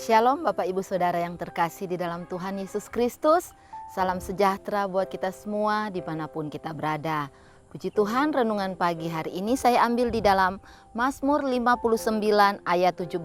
Shalom Bapak Ibu Saudara yang terkasih di dalam Tuhan Yesus Kristus. Salam sejahtera buat kita semua dimanapun kita berada. Puji Tuhan, renungan pagi hari ini saya ambil di dalam Mazmur 59 ayat 17.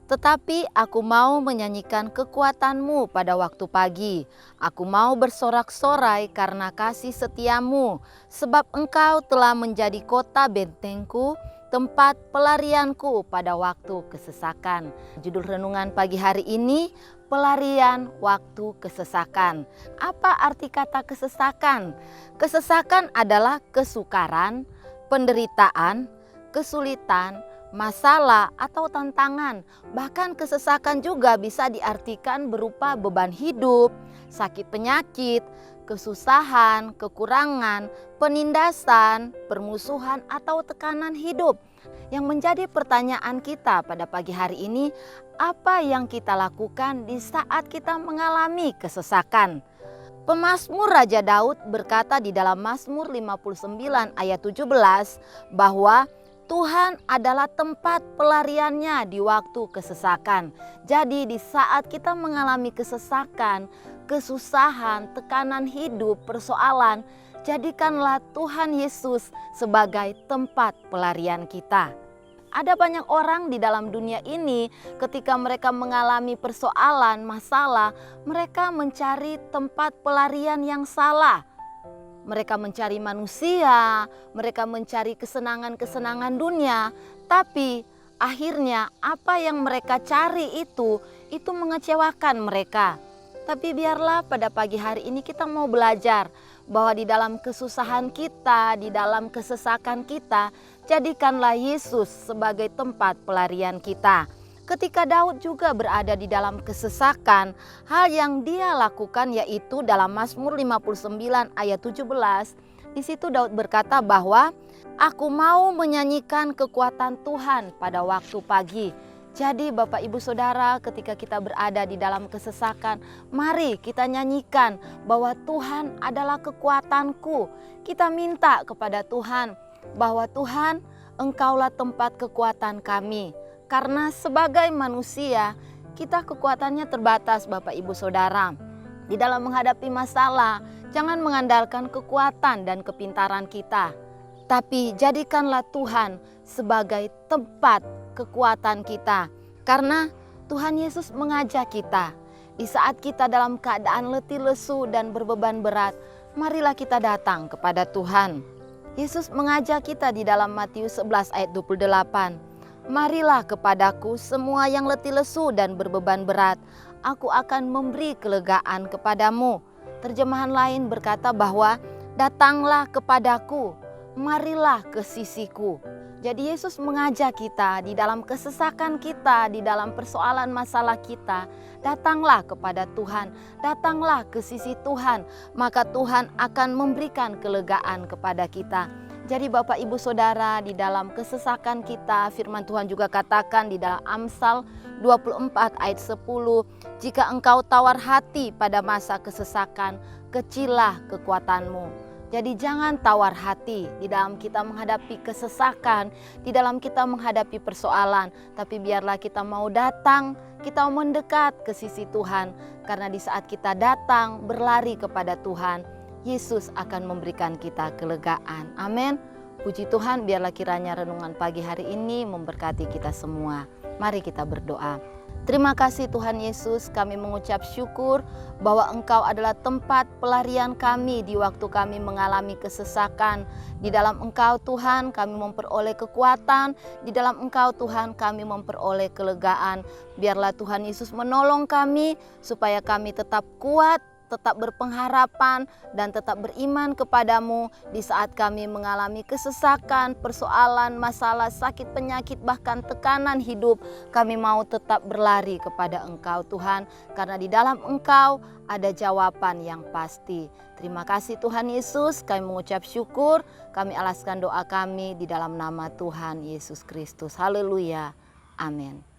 Tetapi aku mau menyanyikan kekuatan-Mu pada waktu pagi. Aku mau bersorak-sorai karena kasih setiamu. Sebab Engkau telah menjadi kota bentengku, tempat pelarianku pada waktu kesesakan. Judul renungan pagi hari ini, pelarian waktu kesesakan. Apa arti kata kesesakan? Kesesakan adalah kesukaran, penderitaan, kesulitan, masalah atau tantangan. Bahkan kesesakan juga bisa diartikan berupa beban hidup, sakit penyakit, kesusahan, kekurangan, penindasan, permusuhan atau tekanan hidup. Yang menjadi pertanyaan kita pada pagi hari ini, apa yang kita lakukan di saat kita mengalami kesesakan? Pemazmur Raja Daud berkata di dalam Mazmur 59 ayat 17 bahwa Tuhan adalah tempat pelariannya di waktu kesesakan. Jadi di saat kita mengalami kesesakan, kesusahan, tekanan hidup, persoalan, jadikanlah Tuhan Yesus sebagai tempat pelarian kita. Ada banyak orang di dalam dunia ini ketika mereka mengalami persoalan, masalah, mereka mencari tempat pelarian yang salah. Mereka mencari manusia, mereka mencari kesenangan-kesenangan dunia, tapi akhirnya apa yang mereka cari itu mengecewakan mereka. Tapi biarlah pada pagi hari ini kita mau belajar bahwa di dalam kesusahan kita, di dalam kesesakan kita, jadikanlah Yesus sebagai tempat pelarian kita. Ketika Daud juga berada di dalam kesesakan, hal yang dia lakukan yaitu dalam Mazmur 59 ayat 17, di situ Daud berkata bahwa aku mau menyanyikan kekuatan Tuhan pada waktu pagi. Jadi Bapak Ibu Saudara, ketika kita berada di dalam kesesakan, mari kita nyanyikan bahwa Tuhan adalah kekuatanku. Kita minta kepada Tuhan bahwa Tuhan, Engkaulah tempat kekuatan kami. Karena sebagai manusia, kita kekuatannya terbatas Bapak Ibu Saudara. Di dalam menghadapi masalah, jangan mengandalkan kekuatan dan kepintaran kita. Tapi jadikanlah Tuhan sebagai tempat kekuatan kita. Karena Tuhan Yesus mengajak kita. Di saat kita dalam keadaan letih lesu dan berbeban berat, marilah kita datang kepada Tuhan. Yesus mengajak kita di dalam Matius 11 ayat 28. Marilah kepadaku semua yang letih lesu dan berbeban berat, aku akan memberi kelegaan kepadamu. Terjemahan lain berkata bahwa datanglah kepadaku, marilah ke sisiku. Jadi Yesus mengajak kita di dalam kesesakan kita, di dalam persoalan masalah kita, datanglah kepada Tuhan, datanglah ke sisi Tuhan, maka Tuhan akan memberikan kelegaan kepada kita. Jadi Bapak Ibu Saudara, di dalam kesesakan kita, firman Tuhan juga katakan di dalam Amsal 24 ayat 10, jika engkau tawar hati pada masa kesesakan, kecillah kekuatanmu. Jadi jangan tawar hati di dalam kita menghadapi kesesakan, di dalam kita menghadapi persoalan, tapi biarlah kita mau datang, kita mau mendekat ke sisi Tuhan, karena di saat kita datang berlari kepada Tuhan, Yesus akan memberikan kita kelegaan. Amin. Puji Tuhan, biarlah kiranya renungan pagi hari ini memberkati kita semua. Mari kita berdoa. Terima kasih Tuhan Yesus, kami mengucap syukur bahwa Engkau adalah tempat pelarian kami di waktu kami mengalami kesesakan. Di dalam Engkau Tuhan kami memperoleh kekuatan, di dalam Engkau Tuhan kami memperoleh kelegaan. Biarlah Tuhan Yesus menolong kami supaya kami tetap kuat, tetap berpengharapan dan tetap beriman kepadamu di saat kami mengalami kesesakan, persoalan, masalah, sakit, penyakit, bahkan tekanan hidup. Kami mau tetap berlari kepada Engkau Tuhan, karena di dalam Engkau ada jawaban yang pasti. Terima kasih Tuhan Yesus, kami mengucap syukur, kami alaskan doa kami di dalam nama Tuhan Yesus Kristus. Haleluya, amin.